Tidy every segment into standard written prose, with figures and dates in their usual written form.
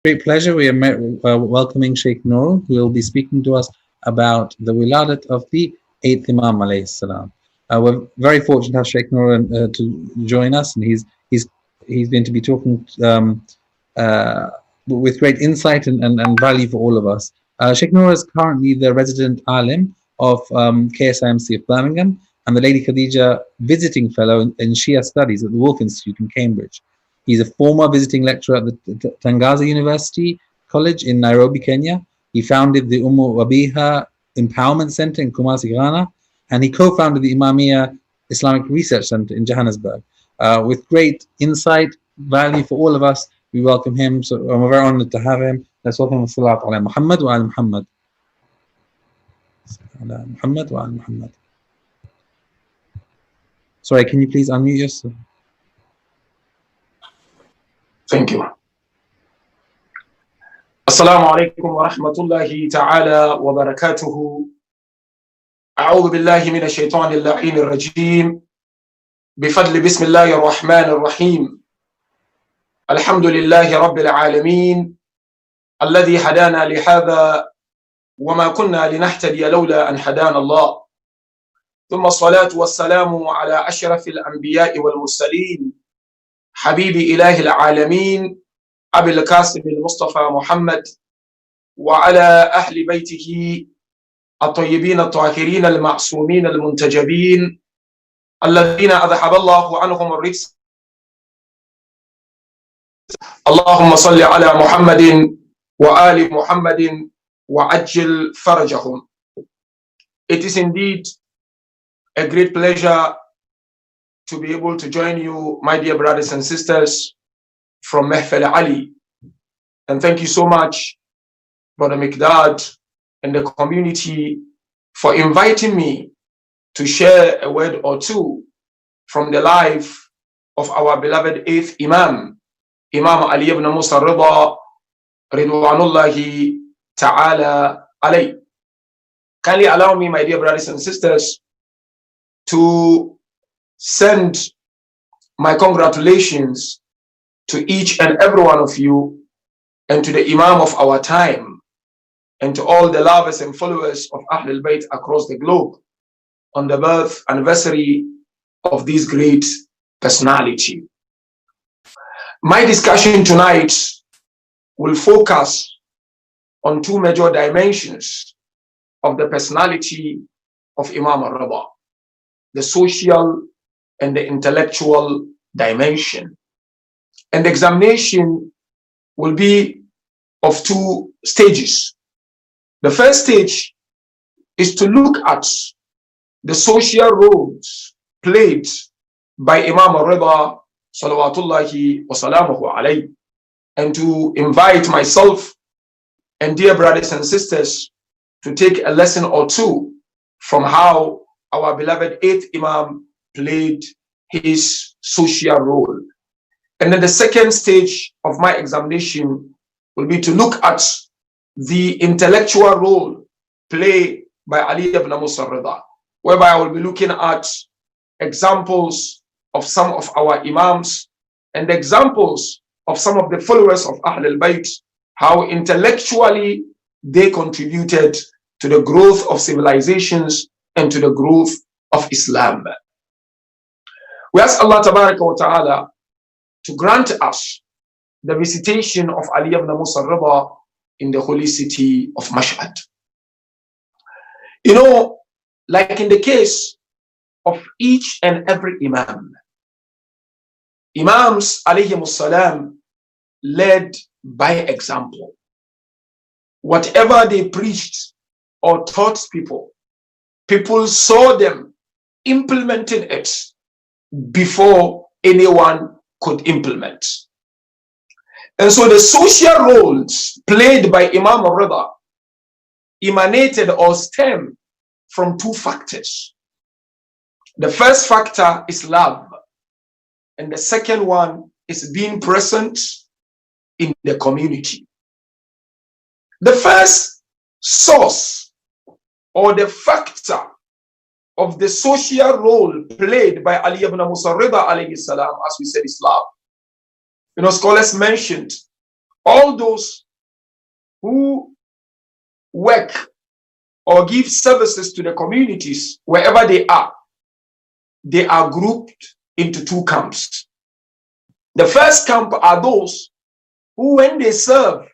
Great pleasure. We are welcoming Sheikh Nuru, who will be speaking to us about the wiladat of the 8th Imam alayhi salam. We're very fortunate to have Sheikh Nuru to join us, and he's going to be talking with great insight and value for all of us. Sheikh Nuru is currently the resident alim of KSIMC of Birmingham, and the Lady Khadija visiting fellow in Shia Studies at the Wolf Institute in Cambridge. He's a former visiting lecturer at the Tangaza University College in Nairobi, Kenya. He founded the Wabiha Empowerment Center in Kumasi, Ghana, and he co-founded the Imamia Islamic Research Center in Johannesburg. With great insight, value for all of us, we welcome him. So we're very honored to have him. Let's welcome him. Salat ala Muhammad wa ala Muhammad. Muhammad wa ala Muhammad. Sorry, can you please unmute yourself? Thank you. Assalamu alaikum wa rahmatullahi ta'ala wa barakatuhu. A'udhu billahi min ash-shaytani al-la'in ar-rajim. Bifadli bismillahi ar-rahman ar-rahim. Alhamdulillahi rabbil alameen. Alladhi hadana li hadha wa ma kunna linahtadiya lawla an hadana Allah. Thumma as-salatu was-salamu ala ashrafil anbiya'i wal mursalin. حبيبي إله العالمين أبي القاسم المصطفى محمد وعلى أهل بيته الطيبين الطاهرين المعصومين المنتجبين الذين أذهب الله عنهم الرجس. اللهم صل على محمد وآل محمد وعجل فرجهم. It is indeed a great pleasure to be able to join you, my dear brothers and sisters, from Mehfel Ali. And thank you so much, Brother Mikdad and the community, for inviting me to share a word or two from the life of our beloved 8th Imam, Imam Ali ibn Musa Ridha, Ridwanullahi Ta'ala alayh. Kindly allow me, my dear brothers and sisters, to send my congratulations to each and every one of you, and to the Imam of our time, and to all the lovers and followers of Ahlul Bayt across the globe on the birth anniversary of this great personality. My discussion tonight will focus on two major dimensions of the personality of Imam Ridha: the social and the intellectual dimension. And the examination will be of two stages. The first stage is to look at the social roles played by Imam Ridha salawatullahi wa salamuhu alayhi, and to invite myself and dear brothers and sisters to take a lesson or two from how our beloved 8th Imam played his social role. And then the second stage of my examination will be to look at the intellectual role played by Ali ibn Musa Ridha, whereby I will be looking at examples of some of our Imams and examples of some of the followers of Ahlul Bayt, how intellectually they contributed to the growth of civilizations and to the growth of Islam. We ask Allah wa ta'ala to grant us the visitation of Ali ibn Musa Ridha in the holy city of Mashhad. You know, like in the case of each and every Imam, Imams alayhimus salam led by example. Whatever they preached or taught people, people saw them implementing it before anyone could implement. And so the social roles played by Imam Ridha emanated or stemmed from two factors. The first factor is love, and the second one is being present in the community. The first source or the factor of the social role played by Ali ibn Musa Ridha alayhi salam, as we said, is love. You know, scholars mentioned all those who work or give services to the communities wherever they are grouped into two camps. The first camp are those who, when they serve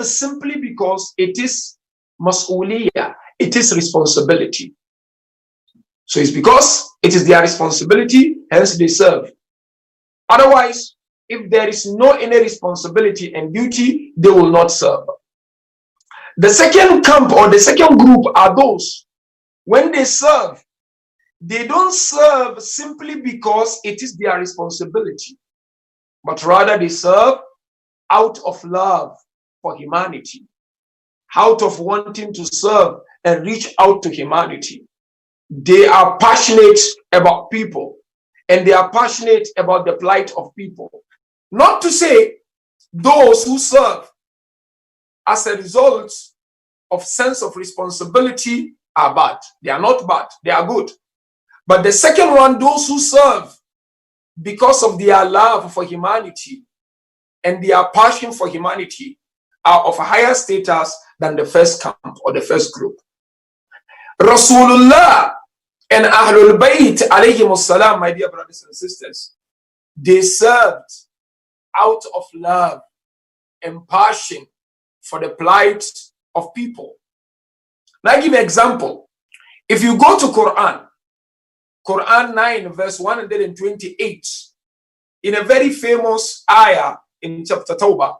simply because it is mas'uliyah, it is responsibility. So it's because it is their responsibility, hence they serve. Otherwise, if there is no any responsibility and duty, they will not serve. The second camp or the second group are those, when they serve, they don't serve simply because it is their responsibility, but rather they serve out of love for humanity, out of wanting to serve and reach out to humanity. They are passionate about people, and they are passionate about the plight of people. Not to say those who serve as a result of sense of responsibility are bad. They are not bad, they are good. But the second one, those who serve because of their love for humanity and their passion for humanity, are of a higher status than the first camp or the first group. Rasulullah and Ahlul Bayt alayhimus salam, my dear brothers and sisters, they served out of love and passion for the plight of people. Now, I give you an example. If you go to Quran 9 verse 128, in a very famous ayah in chapter Tawbah,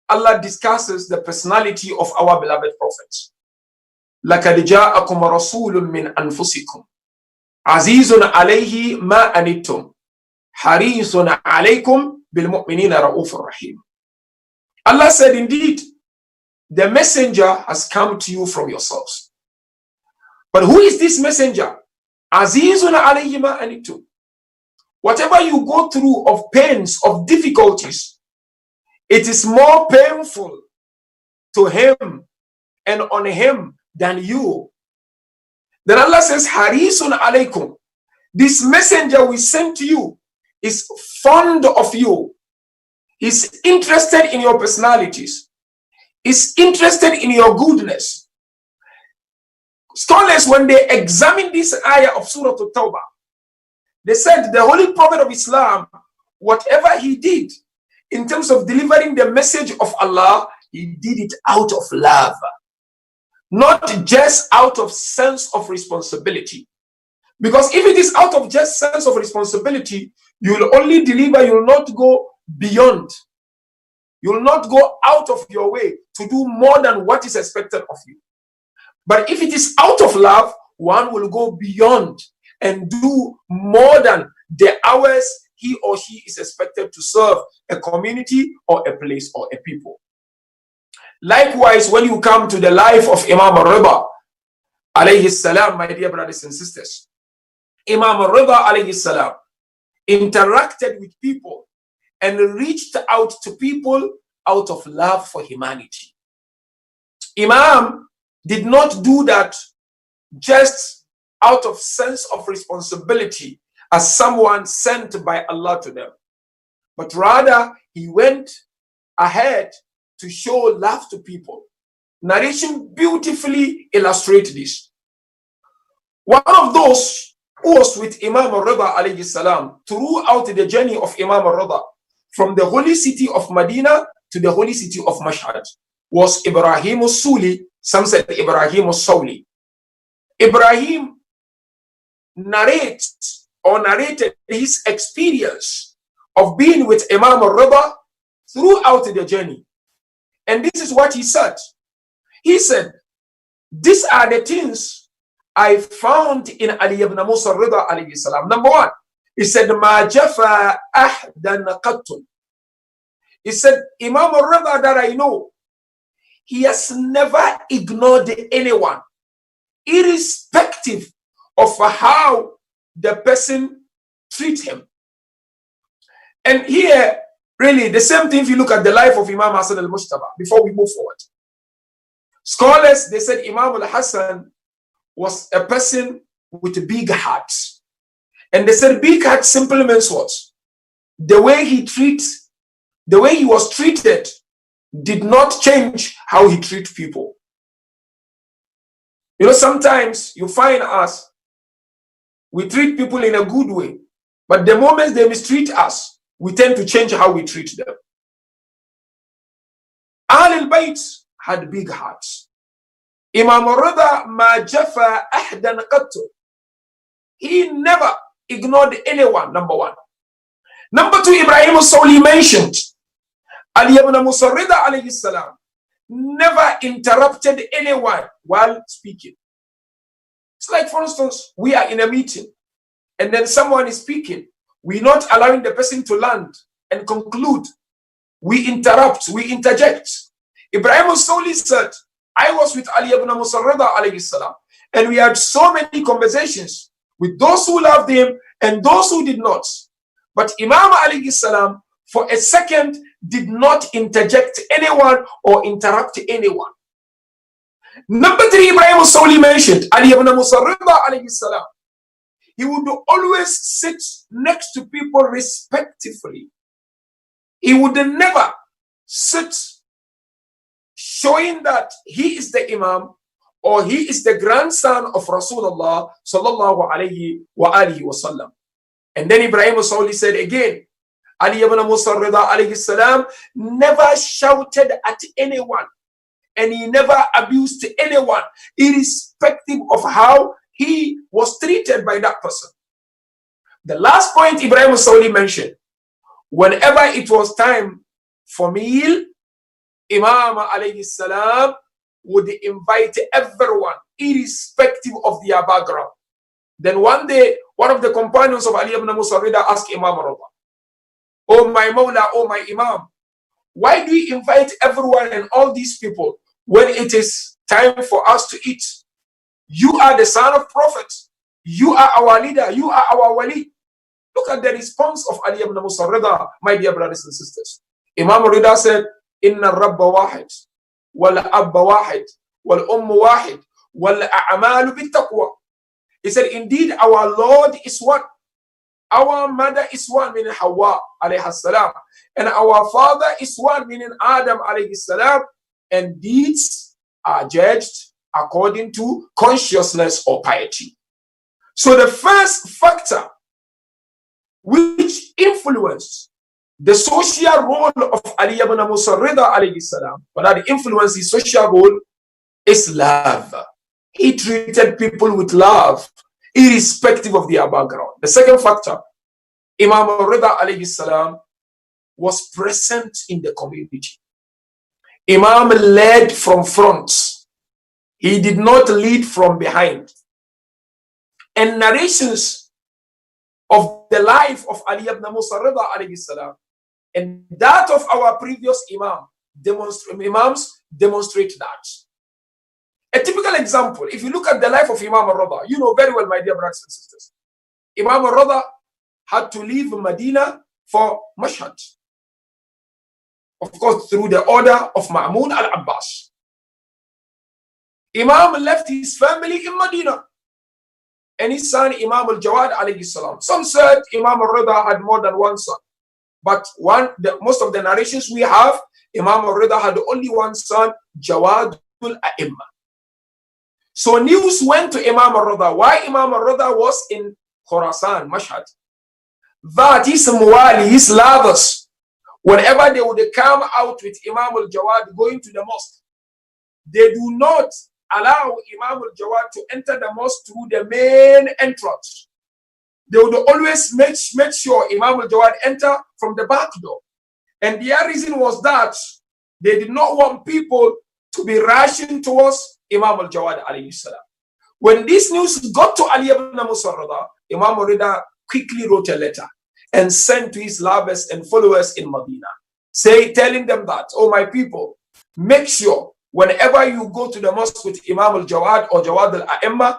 Allah discusses the personality of our beloved Prophet. لَقَدْ جَاءَكُمْ رَسُولٌ مِّنْ أَنفُسِكُمْ عَزِيزٌ عَلَيْهِ مَا أَنِتُّمْ حَرِيصٌ عَلَيْكُمْ بِالْمُؤْمِنِينَ رَءُوفٌ رَحِيمٌ. Allah said, indeed, the messenger has come to you from yourselves. But who is this messenger? Azizun alayhi ma anittum. Whatever you go through of pains, of difficulties, it is more painful to him and on him than you. Then Allah says, Harisun alaykum. This messenger we sent to you is fond of you. He's interested in your personalities. He's interested in your goodness. Scholars, when they examine this ayah of Surah At-Tawbah, they said the Holy Prophet of Islam, whatever he did in terms of delivering the message of Allah, he did it out of love, not just out of sense of responsibility. Because if it is out of just sense of responsibility, you will only deliver, you will not go beyond. You will not go out of your way to do more than what is expected of you. But if it is out of love, one will go beyond and do more than the hours he or she is expected to serve a community or a place or a people. Likewise, when you come to the life of Imam Ridha, alayhi salam, my dear brothers and sisters, Imam Ridha, alayhi salam, interacted with people and reached out to people out of love for humanity. Imam did not do that just out of sense of responsibility as someone sent by Allah to them, but rather he went ahead to show love to people. Narration beautifully illustrates this. One of those who was with Imam Ridha alayhi salam throughout the journey of Imam Ridha from the holy city of Medina to the holy city of Mashhad was Ibrahim al-Suli. Some said Ibrahim al-Sawli. Ibrahim narrated his experience of being with Imam Ridha throughout the journey. And this is what he said. He said, these are the things I found in Ali ibn Musa Ridha alayhi salam. Number one, he said, Ma jafa ahdan qattun. He said, Imam Ridha that I know, he has never ignored anyone, irrespective of how the person treats him. And here, really, the same thing if you look at the life of Imam Hassan al-Mujtaba, before we move forward. Scholars, they said Imam al-Hassan was a person with a big heart. And they said big heart simply means what? The way he treats the way he was treated did not change how he treats people. You know, sometimes you find us, we treat people in a good way, but the moment they mistreat us, we tend to change how we treat them. Ahl al-Bayt had big hearts. Imam Ridha ma jafa ahdan qattu. He never ignored anyone, number one. Number two, Ibrahim al-Sawli mentioned, Ali ibn Musa Ridha alayhi salam never interrupted anyone while speaking. It's like, for instance, we are in a meeting and then someone is speaking. We're not allowing the person to land and conclude. We interrupt, we interject. Ibrahim al-Sawli said, I was with Ali ibn Musa Ridha alayhi salam, and we had so many conversations with those who loved him and those who did not. But Imam alayhi salam, for a second, did not interject anyone or interrupt anyone. Number three, Ibrahim al-Sawli mentioned, Ali ibn Musa Ridha alayhi salam, he would always sit next to people respectfully. He would never sit showing that he is the Imam or he is the grandson of Rasulullah sallallahu alayhi wa alihi wa sallam. And then Ibrahim al-Sawli said again, Ali ibn Musa Ridha alayhi salam never shouted at anyone and he never abused anyone, irrespective of how he was treated by that person. The last point Ibrahim al-Sawli mentioned, whenever it was time for meal, Imam alayhi salam would invite everyone, irrespective of their background. Then one day, one of the companions of Ali ibn Musa Ridha asked Imam Ridha, "Oh my Mawla, oh my Imam, why do you invite everyone and all these people when it is time for us to eat? You are the son of Prophet. You are our leader. You are our wali." Look at the response of Ali ibn Musa Ridha, my dear brothers and sisters. Imam Ridha said, "Inna Rabba wahid, wal Abba wahid, wal wahid, wal a'malu bit-taqwa." He said, indeed, our Lord is one. Our mother is one, meaning Hawa alayhi salam. And our father is one, meaning Adam alayhi salam. And deeds are judged according to consciousness or piety. So the first factor which influenced the social role of Ali ibn Musa Ridha alayhi salam, but that influenced his social role, is love. He treated people with love, irrespective of their background. The second factor, Imam Ridha alayhi salam was present in the community. Imam led from front. He did not lead from behind. And narrations of the life of Ali ibn Musa Ridha alayhi salam and that of our previous imams demonstrate that. A typical example, if you look at the life of Imam Ridha, you know very well, my dear brothers and sisters, Imam Ridha had to leave Medina for Mashhad. Of course, through the order of Ma'mun al-Abbas. Imam left his family in Medina and his son Imam al-Jawad alayhi salam. Some said Imam al-Ridha had more than one son, but most of the narrations we have, Imam al-Ridha had only one son, Jawad al-A'imma. So news went to Imam al-Ridha why Imam al-Ridha was in Khorasan, Mashhad, that his muwali, his lovers, whenever they would come out with Imam al-Jawad going to the mosque, they do not allow Imam al-Jawad to enter the mosque through the main entrance. They would always make sure Imam al-Jawad enter from the back door. And their reason was that they did not want people to be rushing towards Imam al-Jawad alayhi salam. When this news got to Ali ibn Musa Ridha, Imam Ridha quickly wrote a letter and sent to his lovers and followers in Medina, telling them that, oh my people, make sure whenever you go to the mosque with Imam al-Jawad or Jawad al-A'imma,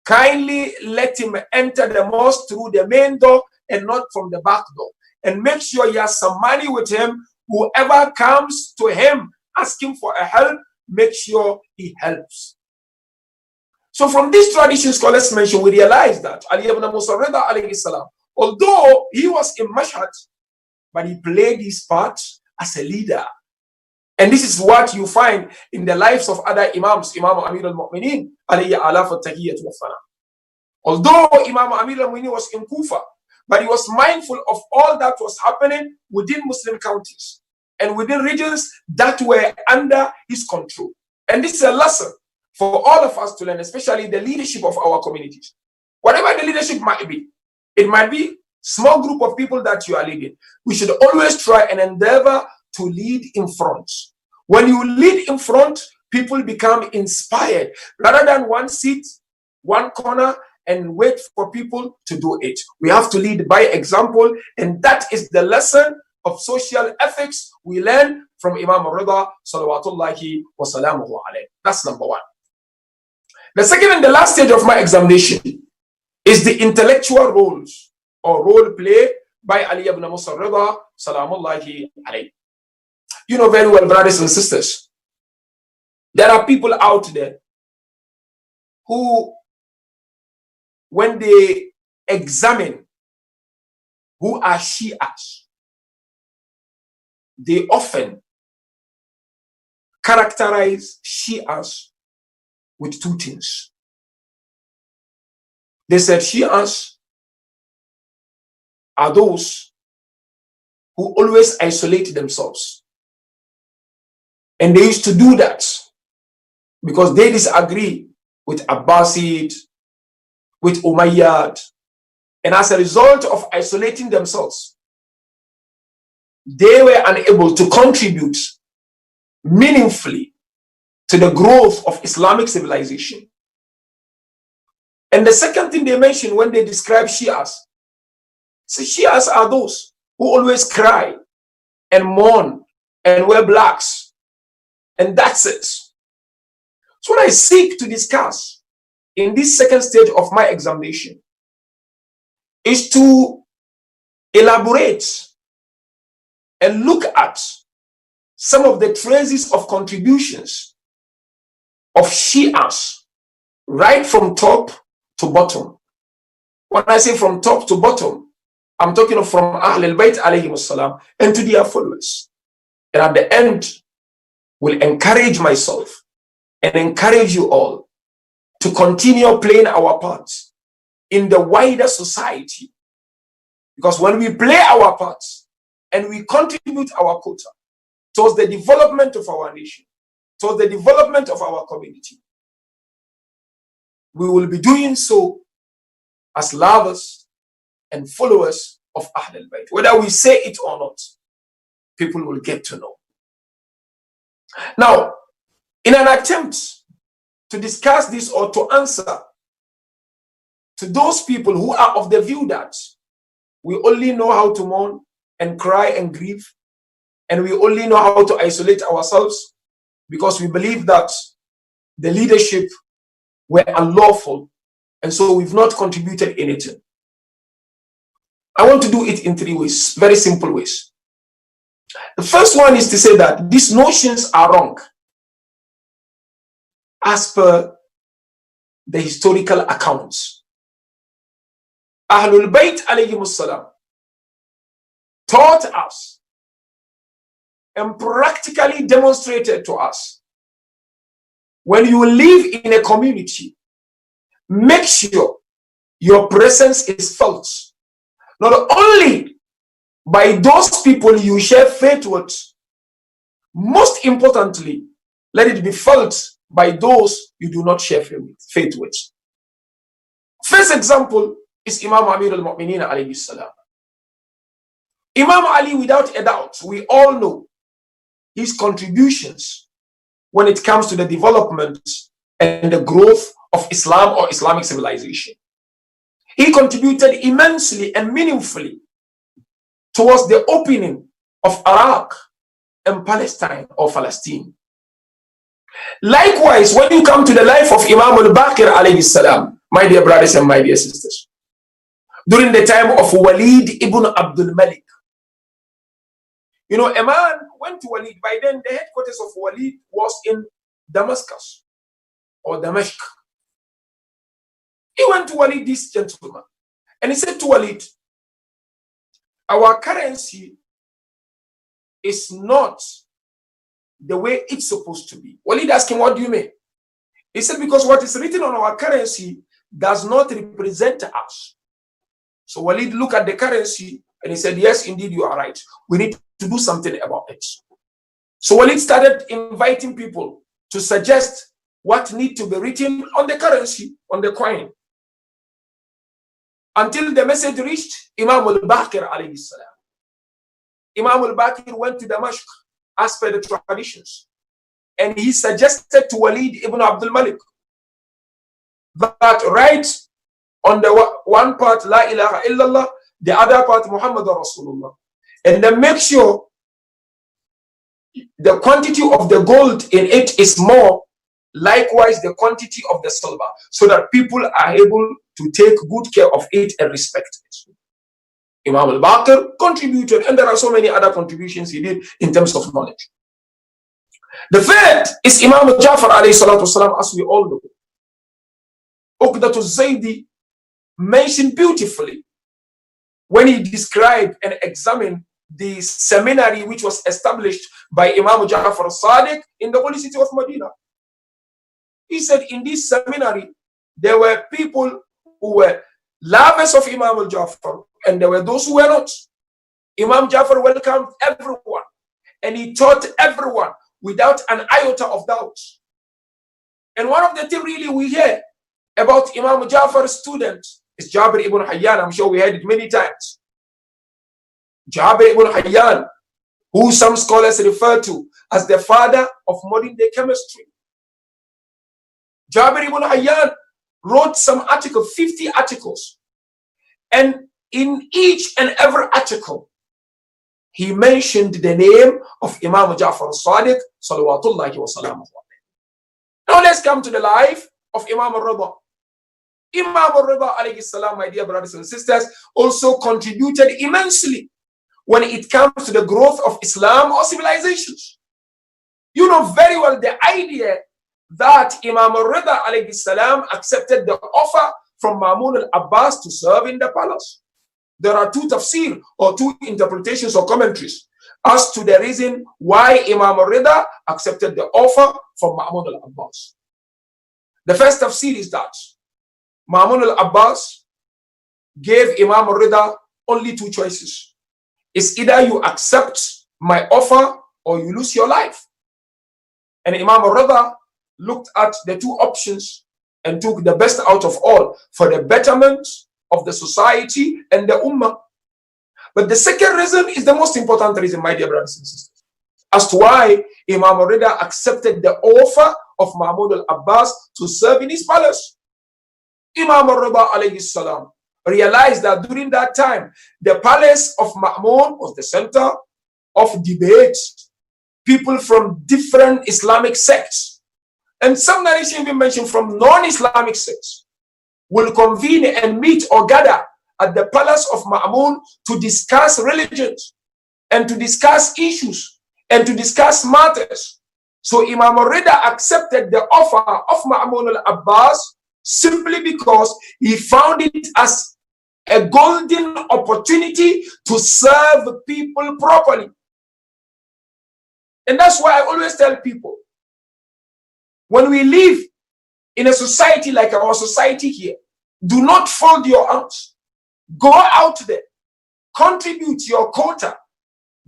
kindly let him enter the mosque through the main door and not from the back door. And make sure he has some money with him. Whoever comes to him asking for a help, make sure he helps. So from this tradition scholars mention, we realize that Ali ibn Musa Ridha alayhi salam, although he was in Mashhad, but he played his part as a leader. And this is what you find in the lives of other Imams, Imam Amir al-Mu'mineen, alayhi alaf al-tahiyyat wa. Although Imam Amir al-Mu'mineen was in Kufa, but he was mindful of all that was happening within Muslim counties and within regions that were under his control. And this is a lesson for all of us to learn, especially the leadership of our communities. Whatever the leadership might be, it might be small group of people that you are leading. We should always try and endeavor to lead in front. When you lead in front, people become inspired rather than one seat, one corner, and wait for people to do it. We have to lead by example, and that is the lesson of social ethics we learn from Imam Ridha salawatullahi wa salamuhu alayhi. That's number one. The second and the last stage of my examination is the intellectual roles or role play by Ali ibn Musa Ridha salamullahi alayhi. You know very well, brothers and sisters, there are people out there who, when they examine who are Shias, they often characterize Shias with two things. They said Shias are those who always isolate themselves. And they used to do that because they disagree with Abbasid, with Umayyad, and as a result of isolating themselves, they were unable to contribute meaningfully to the growth of Islamic civilization. And the second thing they mention when they describe Shias, so Shias are those who always cry and mourn and wear blacks, and that's it. So what I seek to discuss in this second stage of my examination is to elaborate and look at some of the traces of contributions of Shias right from top to bottom. When I say from top to bottom, I'm talking of from Ahl al-Bayt alayhim as-salam and to their followers. And at the end, will encourage myself and encourage you all to continue playing our parts in the wider society. Because when we play our parts and we contribute our quota towards the development of our nation, towards the development of our community, we will be doing so as lovers and followers of Ahl al-Bayt. Whether we say it or not, people will get to know. Now, in an attempt to discuss this or to answer to those people who are of the view that we only know how to mourn and cry and grieve, and we only know how to isolate ourselves because we believe that the leadership were unlawful, and so we've not contributed anything. I want to do it in three ways, very simple ways. The first one is to say that these notions are wrong as per the historical accounts. Ahlul Bayt alayhimus salam taught us and practically demonstrated to us, when you live in a community, make sure your presence is felt not only by those people you share faith with, most importantly, let it be felt by those you do not share faith with. First example is Imam Amir al-Mu'mineen alayhi salam. Imam Ali, without a doubt, we all know his contributions when it comes to the development and the growth of Islam or Islamic civilization. He contributed immensely and meaningfully towards the opening of Iraq and Palestine or Palestine. Likewise, when you come to the life of Imam al-Baqir alayhi salam, my dear brothers and my dear sisters, during the time of Walid ibn Abdul Malik, you know, a man went to Walid. By then, the headquarters of Walid was in Damascus or Damascus. He went to Walid, this gentleman, and he said to Walid, our currency is not the way it's supposed to be. Walid asked him, what do you mean? He said, because what is written on our currency does not represent us. So Walid looked at the currency and he said, yes, indeed, you are right. We need to do something about it. So Walid started inviting people to suggest what need to be written on the currency, on the coin. Until the message reached Imam al-Baqir alayhi salam. Imam al-Baqir went to Damascus as per the traditions. And he suggested to Walid ibn Abdul Malik that write on the one part La ilaha illallah, the other part Muhammad Rasulullah. And then make sure the quantity of the gold in it is more, likewise the quantity of the silver, so that people are able to take good care of it and respect it. Imam al-Baqir contributed, and there are so many other contributions he did in terms of knowledge. The third is Imam Jafar alayhi salatu wasalam, as we all know. Uqdatu Zaydi mentioned beautifully when he described and examined the seminary which was established by Imam Jafar Sadiq in the holy city of Medina. He said in this seminary, there were people who were lovers of Imam al-Jafar, and there were those who were not. Imam Jafar welcomed everyone, and he taught everyone without an iota of doubt. And one of the things really we hear about Imam Jafar's student is Jabir ibn Hayyan. I'm sure we heard it many times. Jabir ibn Hayyan, who some scholars refer to as the father of modern day chemistry. Jabir ibn Hayyan wrote some article, 50 articles. And in each and every article, he mentioned the name of Imam Jafar Sadiq, salawatullahi wa salamuhu. Now let's come to the life of Imam Ridha. Imam Ridha alayhi salam, my dear brothers and sisters, also contributed immensely when it comes to the growth of Islam or civilizations. You know very well the idea that Imam Ridha alayhi salam accepted the offer from Ma'mun al-Abbas to serve in the palace. There are two tafsir, or two interpretations or commentaries as to the reason why Imam Ridha accepted the offer from Ma'mun al-Abbas. The first tafsir is that Ma'mun al-Abbas gave Imam Ridha only two choices. It's either you accept my offer or you lose your life. And Imam Ridha looked at the two options and took the best out of all for the betterment of the society and the ummah. But the second reason is the most important reason, my dear brothers and sisters, as to why Imam Ridha accepted the offer of Mahmud al-Abbas to serve in his palace. Imam Ridha alayhi salam realized that during that time, the palace of Ma'mun was the center of debate. People from different Islamic sects, and some narration even mentioned from non-Islamic sects, will convene and meet or gather at the palace of Ma'mun to discuss religions and to discuss issues and to discuss matters. So Imam Ridha accepted the offer of Ma'mun al-Abbas simply because he found it as a golden opportunity to serve people properly. And that's why I always tell people, when we live in a society like our society here, do not fold your arms. Go out there, contribute your quota,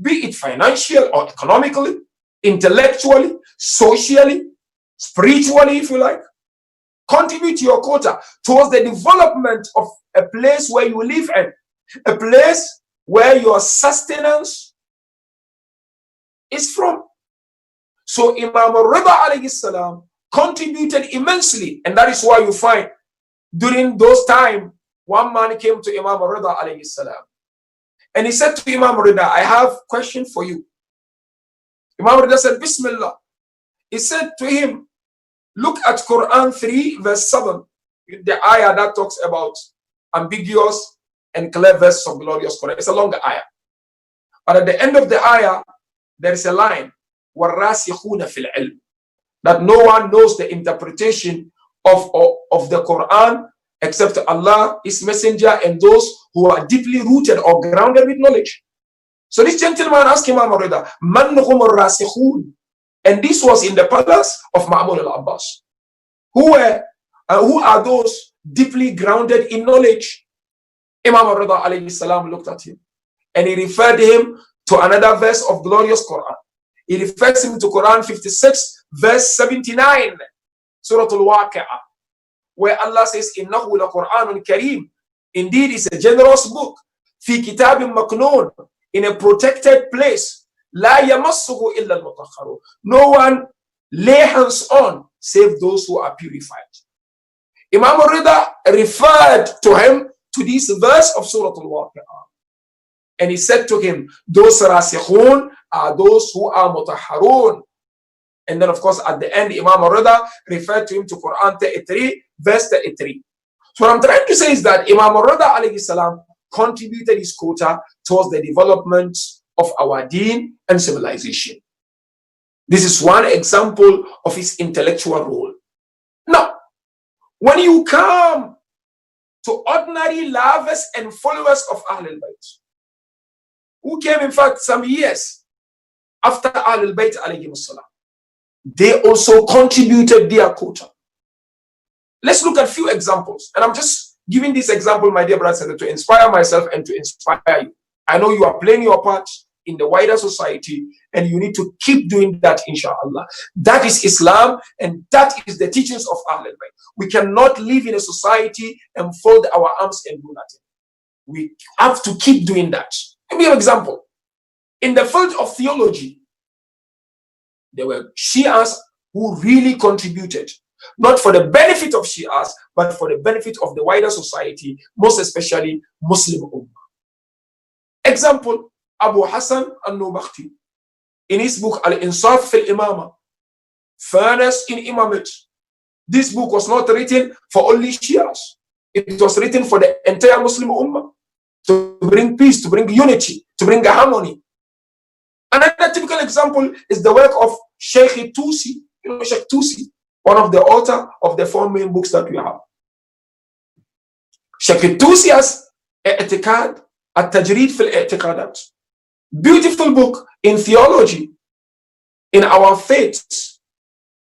be it financial or economically, intellectually, socially, spiritually, if you like. Contribute your quota towards the development of a place where you live in, a place where your sustenance is from. So Imam Ridha alayhi salam contributed immensely, and that is why you find during those times, one man came to Imam Ridha alayhi salam, and he said to Imam Ridha, I have a question for you. Imam Ridha said, Bismillah. He said to him, look at Quran 3 verse 7, the ayah that talks about ambiguous and clear verses of glorious Quran. It's a longer ayah. But at the end of the ayah, there is a line, وَالرَّاسِخُونَ فِي الْعِلْمِ, that no one knows the interpretation of the Quran except Allah, His Messenger, and those who are deeply rooted or grounded with knowledge. So this gentleman asked Imam Ridha, Man hum al-rasikhun? And this was in the palace of Ma'mun al-Abbas. Who are those deeply grounded in knowledge? Imam Ridha alayhi salam looked at him and he referred him to another verse of glorious Quran. He refers him to Quran 56, verse 79, Surah Al-Waqi'ah, where Allah says, Innahu la Quranun Kareem. Indeed, it's a generous book. Fi kitabin maknoon, in a protected place. La yamassuhu illa al-mutahharun. No one lay hands on save those who are purified. Imam Ridha referred to him to this verse of Surah Al-Waqi'ah. And he said to him, those rasikhun are those who are mutahharun. And then, of course, at the end, Imam Ridha referred to him to Quran 33, verse 33. So what I'm trying to say is that Imam Ridha alayhi salam contributed his quota towards the development of our deen and civilization. This is one example of his intellectual role. Now, when you come to ordinary lovers and followers of Ahlul Bayt, who came, in fact, some years after Ahlul Bayt alayhi salam, they also contributed their quota. Let's look at a few examples. And I'm just giving this example, my dear brothers, to inspire myself and to inspire you. I know you are playing your part in the wider society, and you need to keep doing that, inshallah. That is Islam, and that is the teachings of Ahlul Bayt. We cannot live in a society and fold our arms and do nothing. We have to keep doing that. Let me give an example. In the field of theology, there were Shias who really contributed, not for the benefit of Shias, but for the benefit of the wider society, most especially Muslim Ummah. Example, Abu Hassan al-Nubakhti, in his book Al-Insaf fil-Imama, Fairness in Imamate. This book was not written for only Shias. It was written for the entire Muslim Ummah, to bring peace, to bring unity, to bring harmony. Another typical example is the work of Sheikh Tusi. You know Sheikh Tusi, one of the author of the four main books that we have. Sheikh Tusi has I'tiqad, At-Tajreed fil I'tiqadat. Beautiful book in theology, in our faith,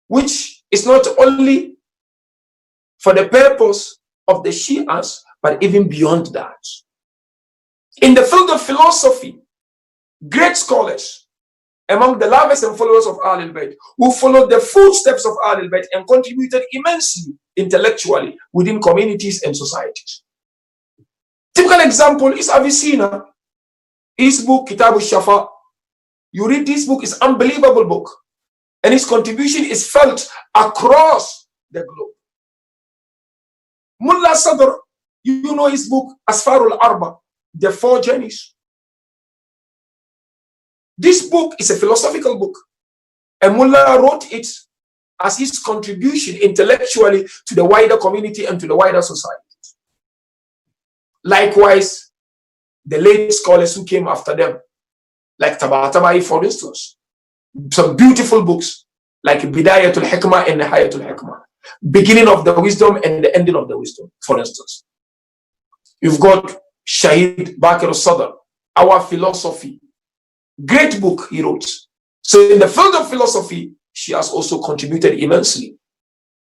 which is not only for the purpose of the Shias, but even beyond that. In the field of philosophy, great scholars among the lovers and followers of Ahlul Bayt who followed the footsteps of Ahlul Bayt and contributed immensely intellectually within communities and societies. Typical example is Avicenna. His book, Kitab al-Shafa. You read this book, it's an unbelievable book. And his contribution is felt across the globe. Mullah Sadr, you know his book, Asfarul Arba, The Four Journeys. This book is a philosophical book. And Mullah wrote it as his contribution intellectually to the wider community and to the wider society. Likewise, the late scholars who came after them, like Tabatabai, for instance, some beautiful books like Bidayatul Hikmah and Nihayatul Hikmah, beginning of the wisdom and the ending of the wisdom, for instance. You've got Shahid Bakr al-Sadr, Our Philosophy, great book he wrote. So in the field of philosophy, she has also contributed immensely.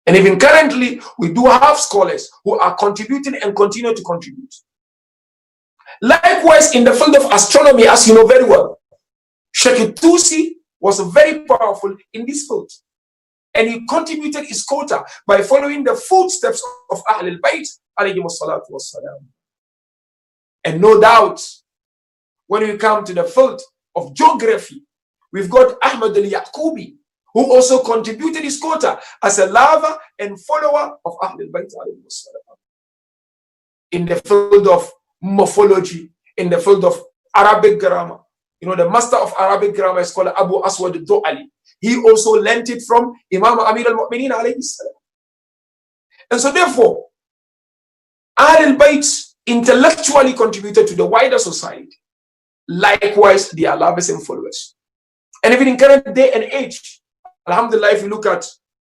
And even currently, we do have scholars who are contributing and continue to contribute. Likewise, in the field of astronomy, as you know very well, Sheikh Tusi was very powerful in this field. And he contributed his quota by following the footsteps of Ahlul Bayt, alayhi salatu wassalam. And no doubt, when we come to the field of geography, we've got Ahmad al-Yaqubi, who also contributed his quota as a lover and follower of Ahlul Bayt, alayhi salam. In the field of morphology, in the field of Arabic grammar, you know, the master of Arabic grammar is called Abu Aswad al-Du'ali. He also lent it from Imam Amir al-Mu'mineen alayhi salam. And so therefore, Ahlul Bayt intellectually contributed to the wider society. Likewise, they are lovers and followers. And even in current day and age, alhamdulillah, if you look at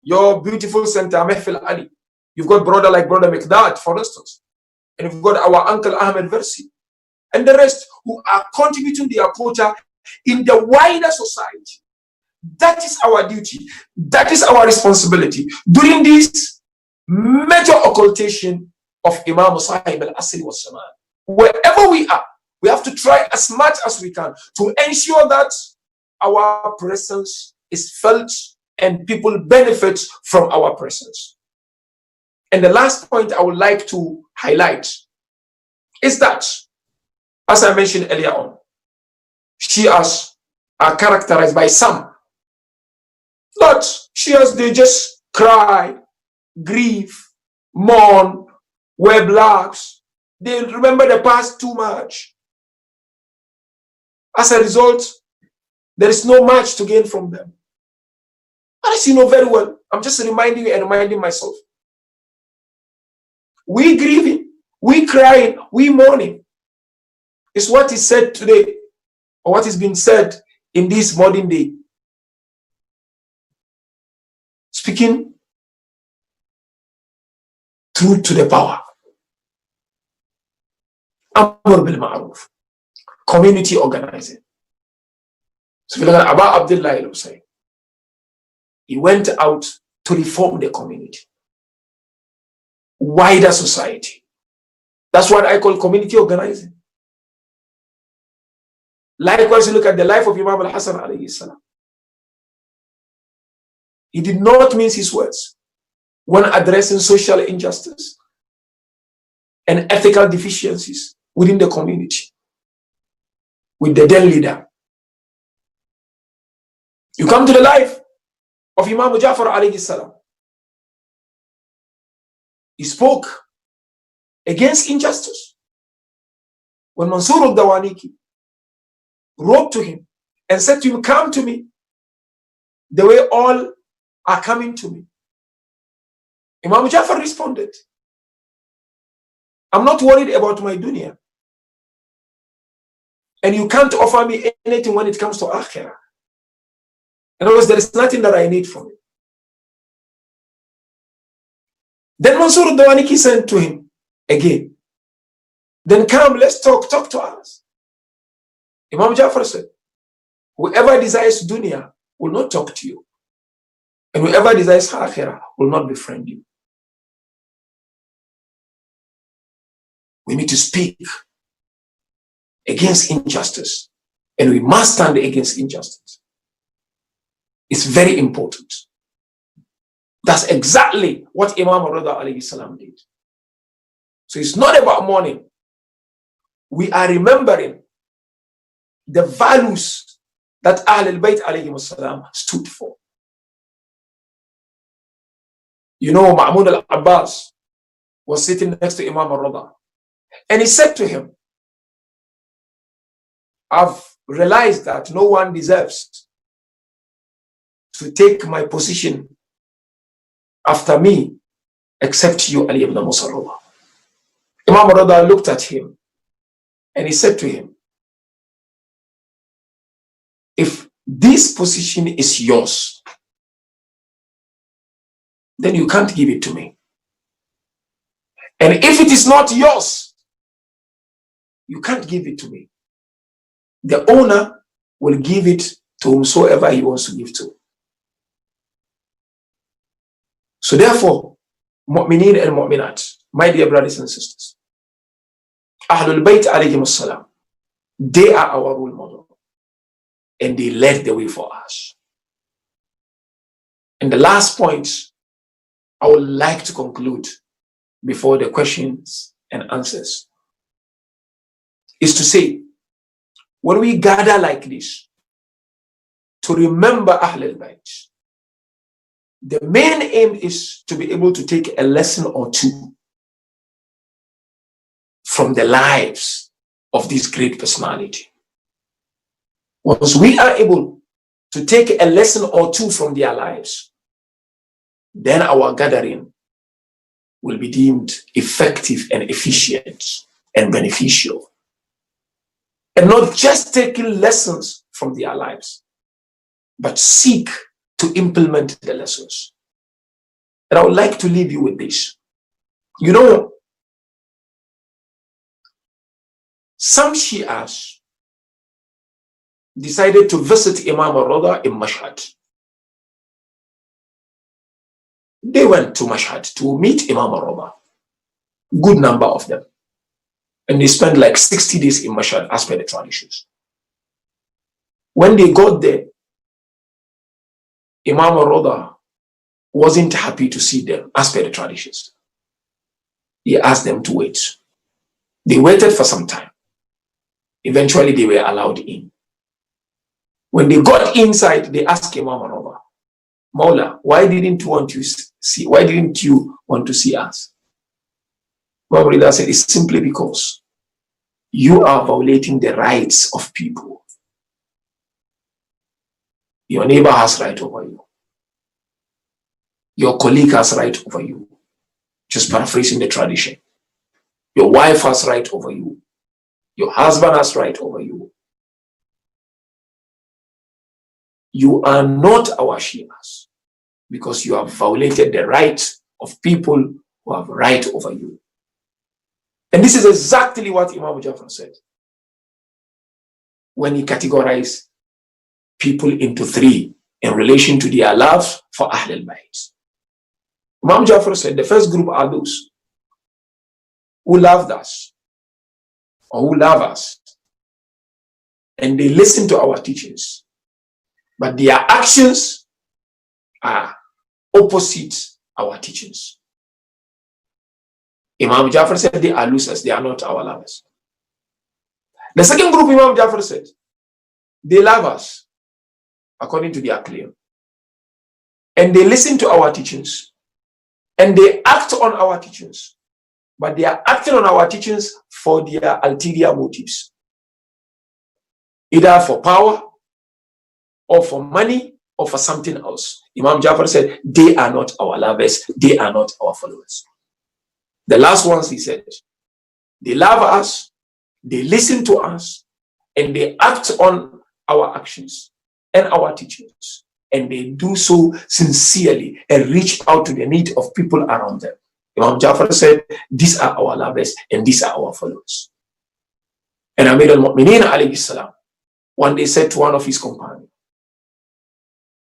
your beautiful center, Mehfil Ali, you've got brother like Brother Mikdad, for instance. And you've got our uncle Ahmed Versi. and the rest who are contributing their quota in the wider society. That is our duty. That is our responsibility during this major occultation of Imam Sahib al-Asri wa Zaman. Wherever we are, we have to try as much as we can to ensure that our presence is felt and people benefit from our presence. And the last point I would like to highlight is that, as I mentioned earlier on, Shias are characterized by some. Not Shias, they just cry, grieve, mourn, wear blacks. They remember the past too much. As a result, there is no much to gain from them. As you know very well, I'm just reminding you and reminding myself. We grieving, we crying, we mourning. It's what is said today, or what is being said in this modern day. Speaking truth to the power. Amr bil Ma'ruf. Community organizing. So Abba Abdullah was saying, he went out to reform the community, wider society. That's what I call community organizing. Likewise, you look at the life of Imam al-Hasan alayhi salam. He did not mince his words when addressing social injustice and ethical deficiencies within the community with the then leader. You come to the life of Imam Jafar alayhi salam. He spoke against injustice. When Mansur al-Dawaniki wrote to him and said to him, come to me the way all are coming to me, Imam Jafar responded, I'm not worried about my dunya, and you can't offer me anything when it comes to akhirah. In other words, there is nothing that I need from you. Then Mansur al-Dawaniki sent to him again. Then come, let's talk to us. Imam Jafar said, whoever desires dunya will not talk to you, and whoever desires akhirah will not befriend you. We need to speak against injustice, and we must stand against injustice. It's very important. That's exactly what Imam Ridha alayhi salam did. So it's not about mourning. We are remembering the values that Ahl al-Bayt alayhi salam stood for. You know, Mahmud al-Abbas was sitting next to Imam Ridha, and he said to him, I've realized that no one deserves to take my position after me except you, Ali ibn Musa Ridha. Imam Ridha looked at him and he said to him, if this position is yours, then you can't give it to me. And if it is not yours, you can't give it to me. The owner will give it to whomsoever he wants to give to. So therefore, mu'mineen and mu'minat, my dear brothers and sisters, Ahlul Bayt alayhim as-salam, they are our role model, and they led the way for us. And the last point I would like to conclude before the questions and answers is to say, when we gather like this to remember Ahlul Bayt, the main aim is to be able to take a lesson or two from the lives of this great personality. Once we are able to take a lesson or two from their lives, then our gathering will be deemed effective and efficient and beneficial. And not just taking lessons from their lives, but seek to implement the lessons. And I would like to leave you with this. You know, some Shias decided to visit Imam Ridha in Mashhad. They went to Mashhad to meet Imam Ridha, good number of them. And they spent like 60 days in Mashhad as per the traditions. When they got there, Imam Ridha wasn't happy to see them as per the traditions. He asked them to wait. They waited for some time. Eventually, they were allowed in. When they got inside, they asked Imam Ridha, Mawla, why didn't you want to see us? Imam Ridha said, it's simply because you are violating the rights of people. Your neighbor has right over you. Your colleague has right over you. Just paraphrasing the tradition. Your wife has right over you. Your husband has right over you. You are not our Shias because you have violated the rights of people who have right over you. And this is exactly what Imam Jafar said when he categorized people into three in relation to their love for Ahl al-Bayt. Imam Jafar said the first group are those who loved us or who love us and they listen to our teachings, but their actions are opposite our teachings. Imam Jafar said they are losers, they are not our lovers. The second group, Imam Jafar said, they love us according to their claim. And they listen to our teachings. And they act on our teachings. But they are acting on our teachings for their ulterior motives. Either for power, or for money, or for something else. Imam Jafar said, they are not our lovers, they are not our followers. The last ones, he said, they love us, they listen to us, and they act on our actions and our teachings. And they do so sincerely and reach out to the need of people around them. Imam Jafar said, these are our lovers and these are our followers. And Amir al-Mu'mineen alayhi salam one day said to one of his companions,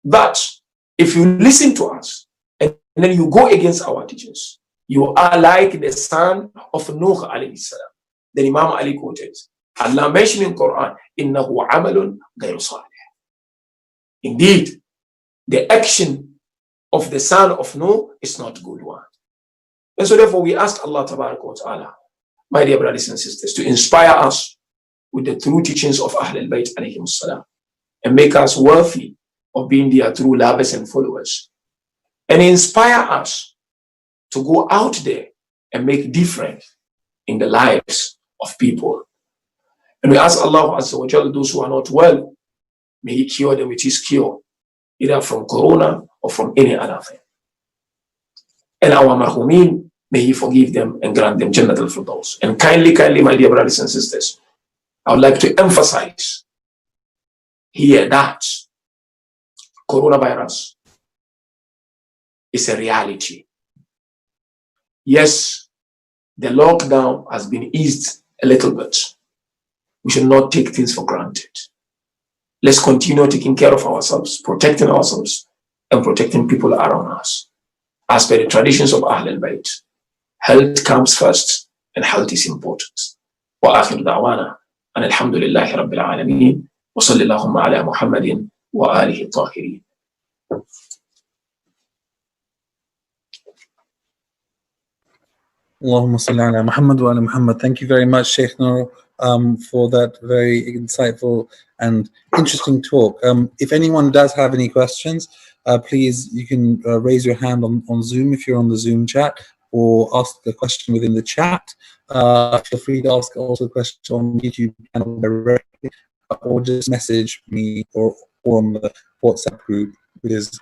that if you listen to us and then you go against our teachings, you are like the son of Nuh alayhi salam. Then Imam Ali quoted, Allah mentioned in Quran, innahu amalun ghayru salih. Indeed, the action of the son of Nuh is not a good one. And so therefore we ask Allah Tabaraka wa Ta'ala, my dear brothers and sisters, to inspire us with the true teachings of Ahl al-Bayt alayhim salam and make us worthy of being their true lovers and followers. And inspire us to go out there and make difference in the lives of people. And we ask Allah Azza wa Jalla, those who are not well, may He cure them with His cure, either from corona or from any other thing. And our marhumin, may He forgive them and grant them Jannat al-Firdaus. And kindly, my dear brothers and sisters, I would like to emphasize here that coronavirus is a reality. Yes, the lockdown has been eased a little bit. We should not take things for granted. Let's continue taking care of ourselves, protecting ourselves, and protecting people around us. As per the traditions of Ahl al-Bayt, health comes first, and health is important. Wa akhir da'wana, and alhamdulillahi rabbil alameen, wa sallallahu ala Muhammadin wa alihi tahirin. Allahumma salli ala Muhammad wa ala Muhammad. Thank you very much, Sheikh Nuru, for that very insightful and interesting talk. If anyone does have any questions, please, you can raise your hand on Zoom if you're on the Zoom chat, or ask the question within the chat. Feel free to ask also a question on YouTube channel directly, or just message me or on the WhatsApp group, which is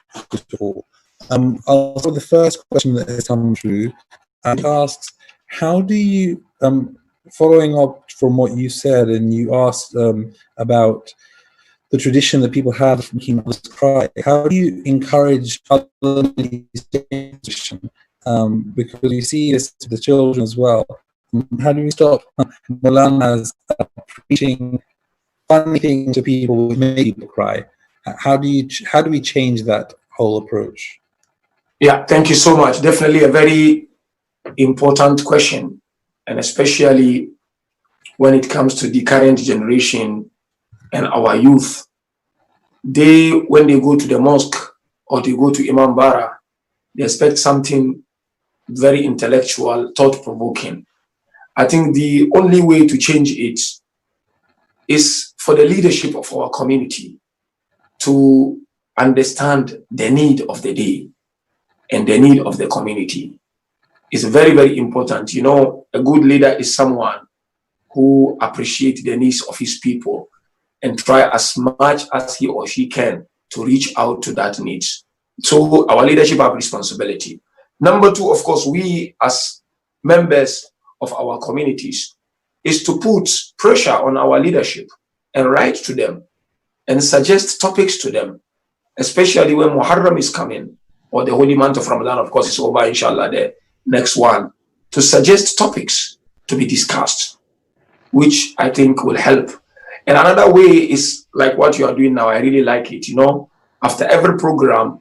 all. I'll start the first question that has come through. It asks, how do you, following up from what you said, and you asked about the tradition that people have of making others cry, how do you encourage other tradition? Because you see this to the children as well. How do we stop Maulana's preaching funny things to people which make people cry? How do we change that whole approach? Yeah, thank you so much. Definitely a very important question, and especially when it comes to the current generation and our youth. When they go to the mosque or they go to Imam Bara, they expect something very intellectual, thought-provoking. I think the only way to change it is for the leadership of our community to understand the need of the day and the need of the community. It's very, very important. You know, a good leader is someone who appreciates the needs of his people and try as much as he or she can to reach out to that needs. So our leadership have responsibility. Number two, of course, we as members of our communities is to put pressure on our leadership and write to them and suggest topics to them, especially when Muharram is coming or the holy month of Ramadan, of course, is over, inshallah, the next one, to suggest topics to be discussed, which I think will help. And another way is like what you are doing now. I really like it. You know, after every program,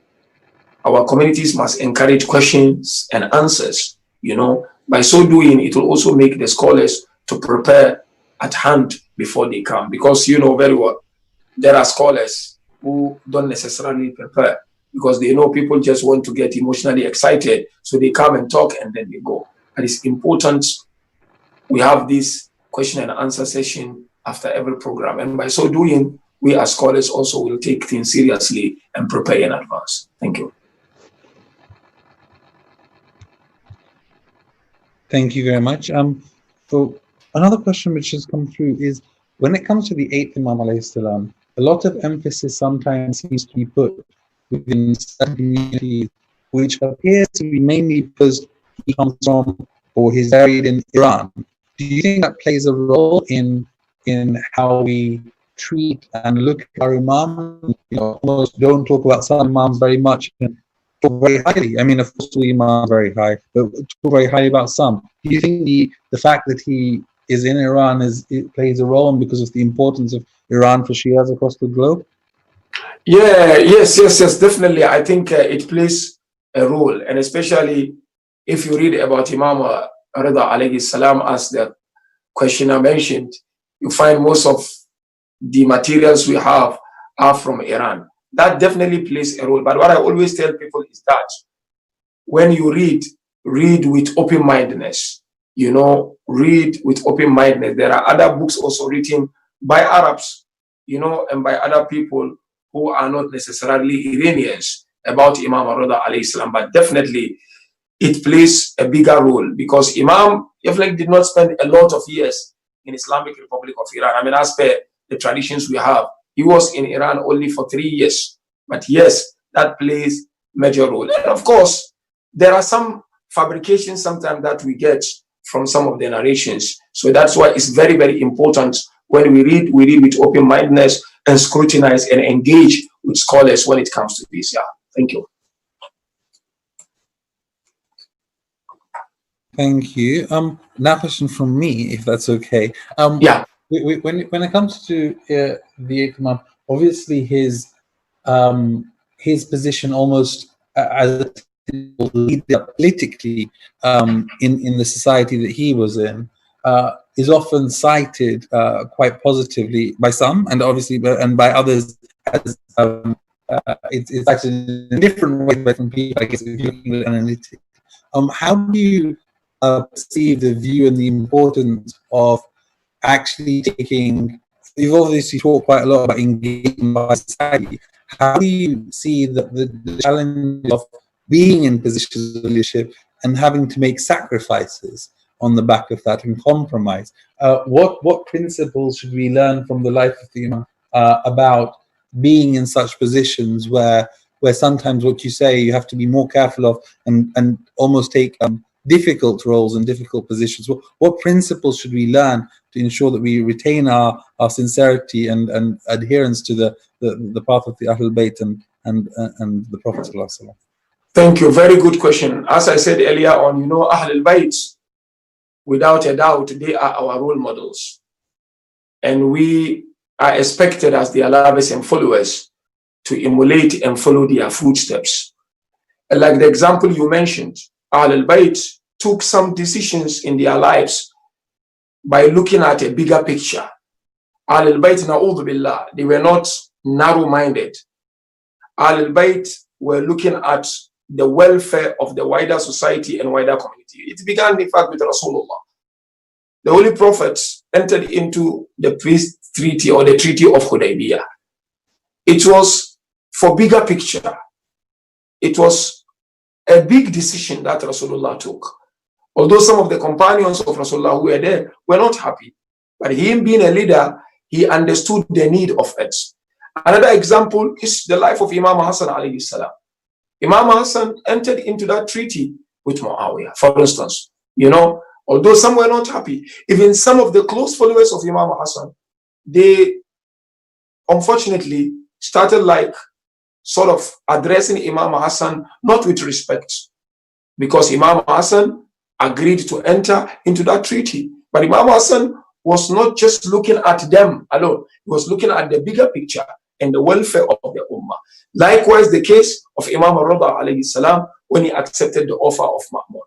our communities must encourage questions and answers. You know, by so doing, it will also make the scholars to prepare at hand before they come. Because you know very well, there are scholars who don't necessarily prepare because they know people just want to get emotionally excited. So they come and talk and then they go. And it's important we have this question and answer session after every program. And by so doing, we as scholars also will take things seriously and prepare in advance. Thank you. Thank you very much. So another question which has come through is, when it comes to the eighth Imam alayhi salam, a lot of emphasis sometimes seems to be put within certain communities, which appears to be mainly because he comes from or he's buried in Iran. Do you think that plays a role in how we treat and look at our Imam? You know, almost don't talk about some Imams very much and talk very highly. I mean, of course, we Imam very high, but talk very highly about some. Do you think the fact that he is in Iran it plays a role because of the importance of Iran for Shias across the globe? Yeah, yes, definitely. I think it plays a role, and especially if you read about Imam Ridha alayhi salam, as the questioner mentioned, you find most of the materials we have are from Iran. That definitely plays a role. But what I always tell people is that when you read with open-mindedness. You know, read with open-mindedness. There are other books also written by Arabs, you know, and by other people who are not necessarily Iranians about Imam Ridha alayhi salam. But definitely it plays a bigger role because Imam definitely did not spend a lot of years in Islamic Republic of Iran. I mean, as per the traditions we have, he was in Iran only for 3 years. But yes, that plays major role. And of course, there are some fabrications sometimes that we get from some of the narrations. So that's why it's very, very important when we read with open-mindedness and scrutinize and engage with scholars when it comes to this. Yeah, thank you. Thank you. Now a question from me, if that's okay. Yeah. When it comes to the eighth Imam, obviously his position almost as a leader politically in the society that he was in is often cited quite positively by some, and obviously and by others as it's cited in different ways by different people, I guess, if you're looking at analytics. How do you perceive the view and the importance of actually taking? You've obviously talked quite a lot about engaging by society. How do you see the challenge of being in positions of leadership and having to make sacrifices on the back of that and compromise? What principles should we learn from the life of the Imam about being in such positions where sometimes what you say you have to be more careful of and almost take difficult roles and difficult positions? What principles should we learn to ensure that we retain our sincerity and adherence to the path of the Ahlul Bayt and the Prophet ﷺ? Thank you. Very good question. As I said earlier on, you know, Ahlul Bayt, without a doubt, they are our role models. And we are expected as their lovers and followers to emulate and follow their footsteps. And like the example you mentioned, Ahlul Bayt took some decisions in their lives by looking at a bigger picture. Ahlul Bayt, na'udhu billah, they were not narrow-minded. Ahlul Bayt were looking at the welfare of the wider society and wider community. It began, in fact, with Rasulullah. The Holy Prophet entered into the peace treaty or the Treaty of Hudaybiyah. It was for bigger picture. It was a big decision that Rasulullah took. Although some of the companions of Rasulullah who were there were not happy, but him being a leader, he understood the need of it. Another example is the life of Imam Hassan alayhi salam. Imam Hassan entered into that treaty with Muawiyah, for instance. You know, although some were not happy, even some of the close followers of Imam Hassan, they unfortunately started like sort of addressing Imam Hassan not with respect, because Imam Hassan agreed to enter into that treaty. But Imam Hassan was not just looking at them alone, he was looking at the bigger picture and the welfare of the Ummah. Likewise, the case of Imam Ridha alayhi salam when he accepted the offer of Ma'mun.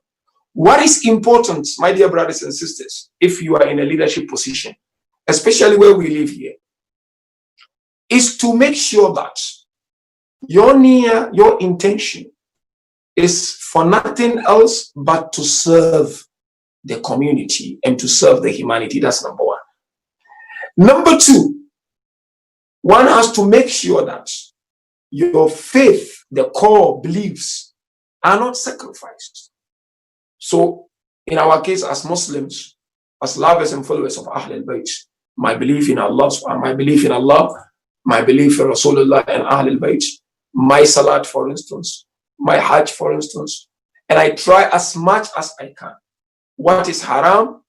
What is important, my dear brothers and sisters, if you are in a leadership position, especially where we live here, is to make sure that your intention is for nothing else but to serve the community and to serve the humanity. That's number one. Number two, one has to make sure that your faith, the core beliefs, are not sacrificed. So, in our case as Muslims, as lovers and followers of Ahlul Bayt, my belief in Allah, my belief in Rasulullah and Ahlul Bayt, my Salat, for instance, my Hajj, for instance, and I try as much as I can. What is haram,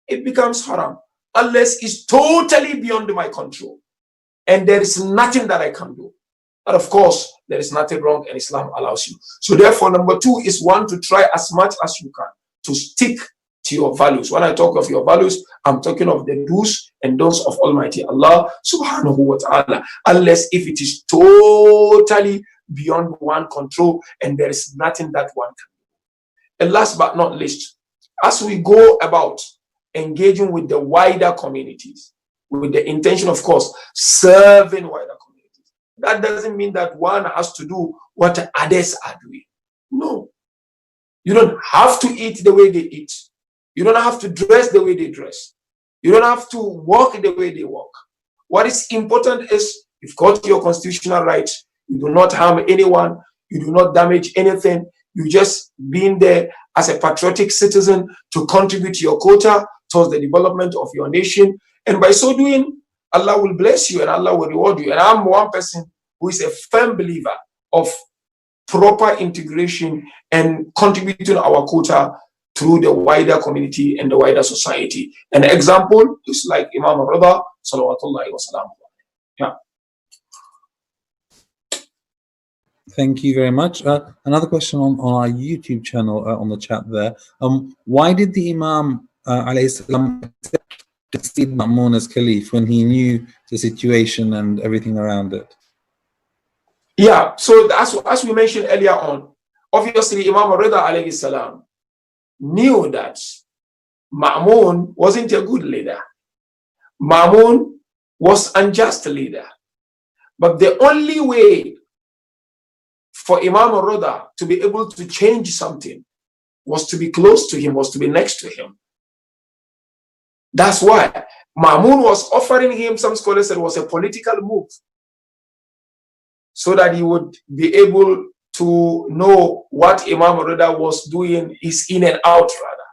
it becomes haram, unless it's totally beyond my control, and there is nothing that I can do. And of course, there is nothing wrong, and Islam allows you. So therefore, number two is one, to try as much as you can to stick to your values. When I talk of your values, I'm talking of the do's and don'ts of Almighty Allah subhanahu wa ta'ala, unless if it is totally beyond one control and there is nothing that one can do. And last but not least, as we go about engaging with the wider communities, with the intention, of course, serving wider communities, that doesn't mean that one has to do what others are doing. No. You don't have to eat the way they eat. You don't have to dress the way they dress. You don't have to walk the way they walk. What is important is you've got your constitutional rights. You do not harm anyone. You do not damage anything. You just being there as a patriotic citizen to contribute your quota towards the development of your nation. And by so doing, Allah will bless you and Allah will reward you. And I'm one person who is a firm believer of proper integration and contributing our quota through the wider community and the wider society. An example is like Imam Ridha, salawatullahi wa salam. Yeah. Thank you very much. Another question on our YouTube channel on the chat there. Why did the Imam alayhi salam succeed Ma'mun as Caliph when he knew the situation and everything around it? Yeah, so as we mentioned earlier on, obviously Imam Ridha alayhi salam knew that Ma'mun wasn't a good leader. Ma'mun was unjust leader. But the only way for Imam Ridha to be able to change something was to be close to him, was to be next to him. That's why Ma'mun was offering him, some scholars said, was a political move, so that he would be able to know what Imam Ridha was doing, his in and out rather.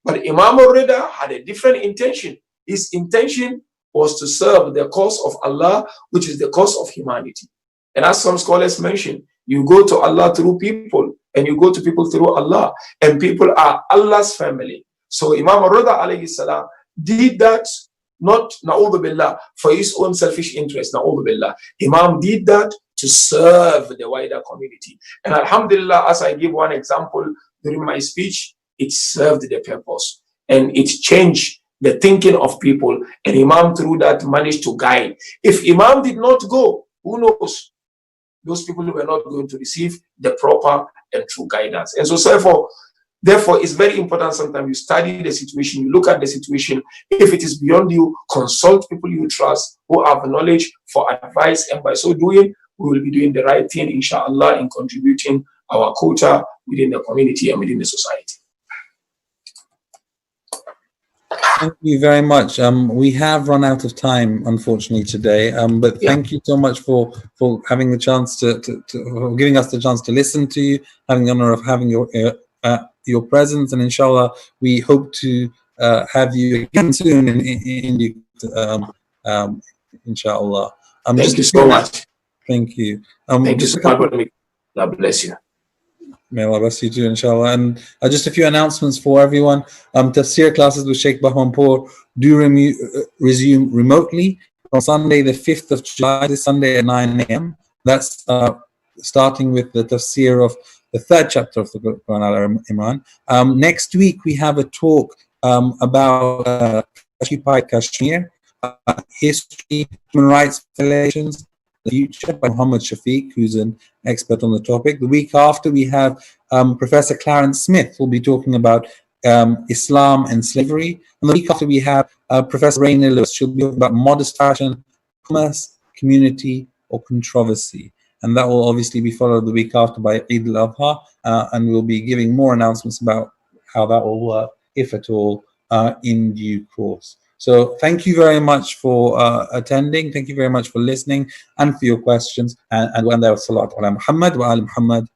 But Imam Ridha had a different intention. His intention was to serve the cause of Allah, which is the cause of humanity. And as some scholars mention, you go to Allah through people, and you go to people through Allah, and people are Allah's family. So Imam Ridha alayhi salam did that not, na'udhu billah, for his own selfish interest, na'udhu billah. Imam did that to serve the wider community. And alhamdulillah, as I give one example during my speech, it served the purpose. and it changed the thinking of people. And Imam through that managed to guide. If Imam did not go, who knows? Those people were not going to receive the proper and true guidance. And so therefore, it's very important sometimes you study the situation, you look at the situation. If it is beyond you, consult people you trust who have knowledge for advice. And by so doing, we will be doing the right thing, inshallah, in contributing our quota within the community and within the society. Thank you very much. We have run out of time, unfortunately, today. But thank you so much for having the chance for giving us the chance to listen to you, having the honor of having your presence, and inshallah, we hope to have you again soon inshallah. Thank you so much. Thank you. Thank you so much. God bless you. May Allah bless you too, inshallah. And just a few announcements for everyone. Tafsir classes with Sheikh Bahmanpour do resume remotely on Sunday, the 5th of July, this Sunday at 9 a.m. That's starting with the tafsir of the 3rd chapter of the Quran Al-Imran. Next week, we have a talk about occupied Kashmir, history, human rights violations, the future, by Muhammad Shafiq, who's an expert on the topic. The week after, we have Professor Clarence Smith, who will be talking about Islam and slavery. And the week after, we have Professor Raina Lewis. She'll be talking about modest fashion, commerce, community, or controversy. And that will obviously be followed the week after by Eid al-Adha, and we'll be giving more announcements about how that will work, if at all, in due course. So thank you very much for attending. Thank you very much for listening and for your questions. And there was Salat ala Muhammad wa ala Muhammad.